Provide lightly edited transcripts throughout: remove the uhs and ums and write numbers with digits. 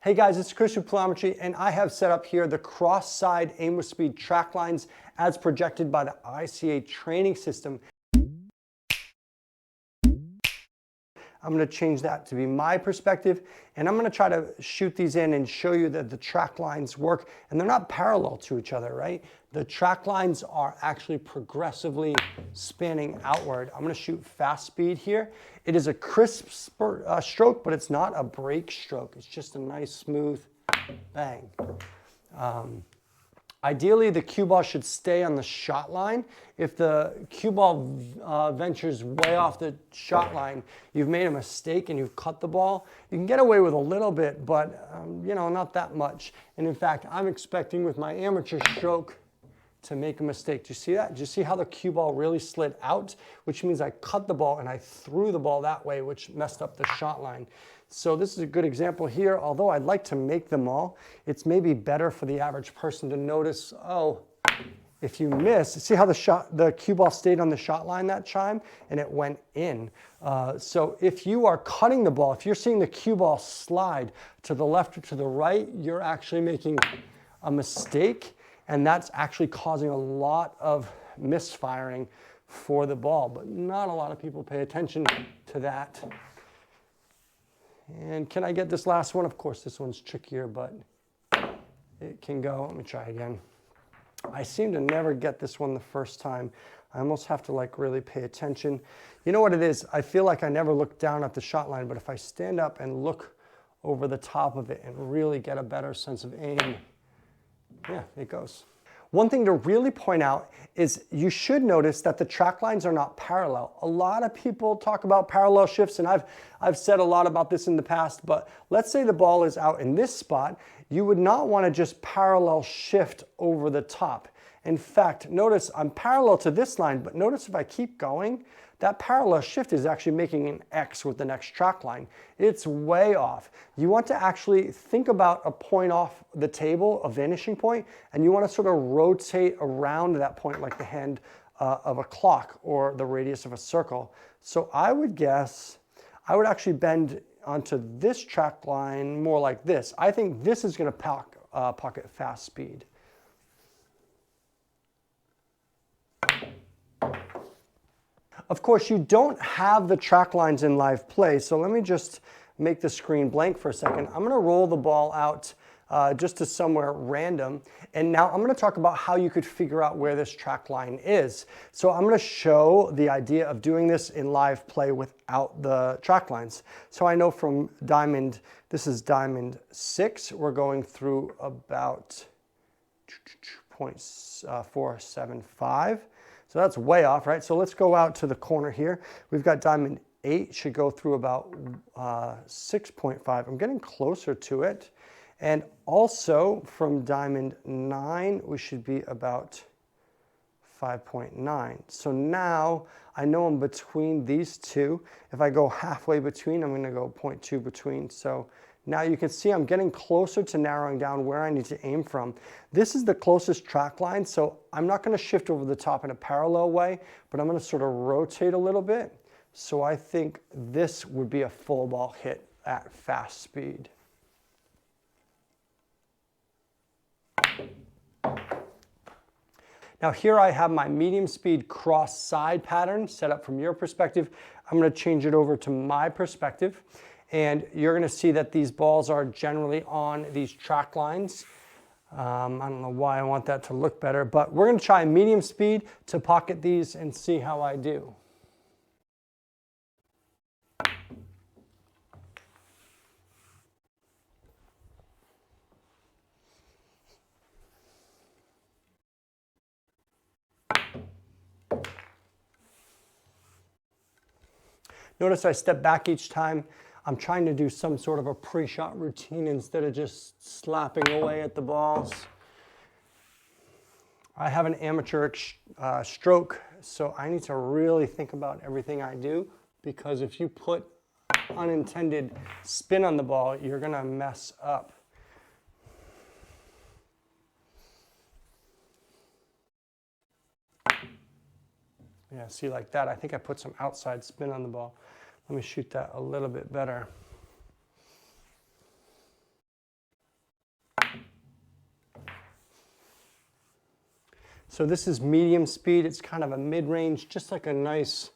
Hey guys, it's Chris with Plyometry, and I have set up here the cross-side aim with speed track lines as projected by the ICATS training system. I'm going to change that to be my perspective, and I'm going to try to shoot these in and show you that the track lines work, and they're not parallel to each other, right? The track lines are actually progressively spanning outward. I'm going to shoot fast speed here. It is a crisp stroke, but it's not a break stroke. It's just a nice, smooth bang. Ideally, the cue ball should stay on the shot line. If the cue ball ventures way off the shot line, you've made a mistake and you've cut the ball. You can get away with a little bit, but you know, not that much. And in fact, I'm expecting with my amateur stroke to make a mistake. Do you see that? Do you see how the cue ball really slid out? Which means I cut the ball and I threw the ball that way, which messed up the shot line. So this is a good example here. Although I'd like to make them all, it's maybe better for the average person to notice, oh, if you miss, see how the cue ball stayed on the shot line that time and it went in. So if you are cutting the ball, if you're seeing the cue ball slide to the left or to the right, you're actually making a mistake, and that's actually causing a lot of misfiring for the ball. But not a lot of people pay attention to that. And can I get this last one? Of course, this one's trickier, but it can go. Let me try again. I seem to never get this one the first time. I almost have to like really pay attention. You know what it is? I feel like I never look down at the shot line, but if I stand up and look over the top of it and really get a better sense of aim, yeah, it goes. One thing to really point out is you should notice that the track lines are not parallel. A lot of people talk about parallel shifts, and I've said a lot about this in the past, but let's say the ball is out in this spot. You would not want to just parallel shift over the top. In fact, notice I'm parallel to this line, but notice if I keep going, that parallel shift is actually making an X with the next track line. It's way off. You want to actually think about a point off the table, a vanishing point, and you want to sort of rotate around that point like the hand of a clock or the radius of a circle. So I would guess I would actually bend onto this track line more like this. I think this is going to pocket fast speed. Of course, you don't have the track lines in live play, so let me just make the screen blank for a second. I'm going to roll the ball out just to somewhere random, and now I'm going to talk about how you could figure out where this track line is. So I'm going to show the idea of doing this in live play without the track lines. So I know from diamond, this is diamond 6, we're going through about 0.475. So that's way off, right? So let's go out to the corner here. We've got diamond 8, should go through about 6.5. I'm getting closer to it. And also from diamond 9, we should be about 5.9. So now I know I'm between these two. If I go halfway between, I'm going to go 0.2 between. So now you can see I'm getting closer to narrowing down where I need to aim from. This is the closest track line, so I'm not going to shift over the top in a parallel way, but I'm going to sort of rotate a little bit. So I think this would be a full ball hit at fast speed. Now here I have my medium speed cross side pattern set up from your perspective. I'm going to change it over to my perspective. And you're going to see that these balls are generally on these track lines. I don't know why I want that to look better, but we're going to try medium speed to pocket these and see how I do. Notice I step back each time. I'm trying to do some sort of a pre-shot routine instead of just slapping away at the balls. I have an amateur stroke, so I need to really think about everything I do, because if you put unintended spin on the ball, you're going to mess up. Yeah, see, like that. I think I put some outside spin on the ball. Let me shoot that a little bit better. So this is medium speed. It's kind of a mid-range, just like a nice,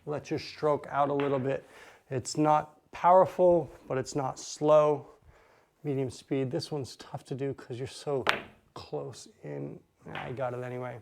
let your stroke out a little bit. It's not powerful, but it's not slow. Medium speed. This one's tough to do because you're so close in. I got it anyway.